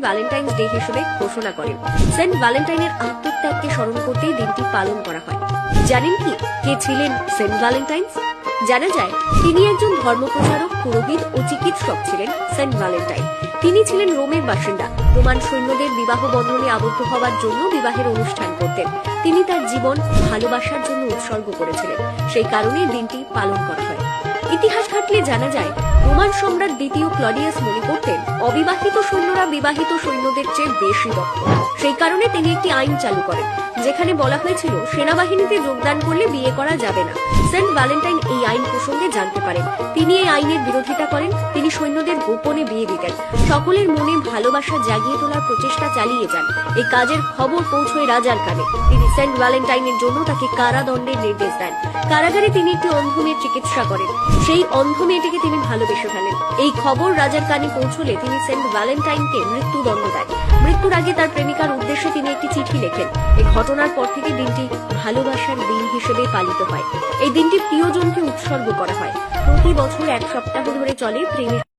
Valentine's day হিসেবে ঘোষণা করেন। সেন্ট ভ্যালেন্টাইনের আত্মত্যাগকে স্মরণ করতেই দিনটি পালন করা হয়। জানেন কি কে ছিলেন সেন্ট ভ্যালেন্টাইন্স? জানা যায় তিনি একজন ধর্মপ্রচারক, পুরোহিত ও চিকিৎসক ছিলেন সেন্ট ভ্যালেন্টাইন। তিনি ছিলেন রোমের বাসিন্দা। রোমান সৈন্যদের বিবাহ বন্ধনে আবদ্ধ হওয়ার জন্য বিবাহের অনুষ্ঠান করতেন। তিনি তার জীবন ভালোবাসার জন্য উৎসর্গ করেছিলেন। সেই কারণে দিনটি পালন করা হয়। ইতিহাস ঘাটলে জানা যায় রোমান সম্রাট দ্বিতীয় ক্লডিয়াস মনে করতেন অবিবাহিত সৈন্যরা বিবাহিত সৈন্যদের চেয়ে বেশি দক্ষ। সেই কারণে তিনি একটি আইন চালু করেন, যেখানে বলা হয়েছিল সেনাবাহিনীতে যোগদান করলে বিয়ে করা যাবে না। সেন্ট ভ্যালেন্টাইন এই আইন প্রসঙ্গে জানতে পারেন। তিনি এই আইনের বিরোধিতা করেন। তিনি সৈন্যদের গোপনে বিয়ে দিতেন। সকলের মনে ভালোবাসা জাগিয়ে তোলার প্রচেষ্টা চালিয়ে যান। এই কাজের খবর পৌঁছয় রাজার কানে। তিনি সেন্ট ভ্যালেন্টাইনের জন্য তাকে কারাদণ্ডের নির্দেশ দেন। কারাগারে তিনি একটি অন্ধ মেয়ের চিকিৎসা করেন। সেই অন্ধ মেয়েটিকে তিনি ভালোবেসে ফেলেন। এই খবর রাজার কানে পৌঁছলে তিনি সেন্ট ভ্যালেন্টাইনকে মৃত্যুদণ্ড দেন। মৃত্যুর আগে তার প্রেমিকার উদ্দেশ্যে তিনি একটি চিঠি লেখেন। এই ঘটনার পর থেকে দিনটি ভালোবাসার দিন হিসেবে পালিত হয়। এই দিনটি প্রিয়জনকে উৎসর্গ করা হয়। প্রতি বছর এক সপ্তাহ ধরে চলে প্রেমের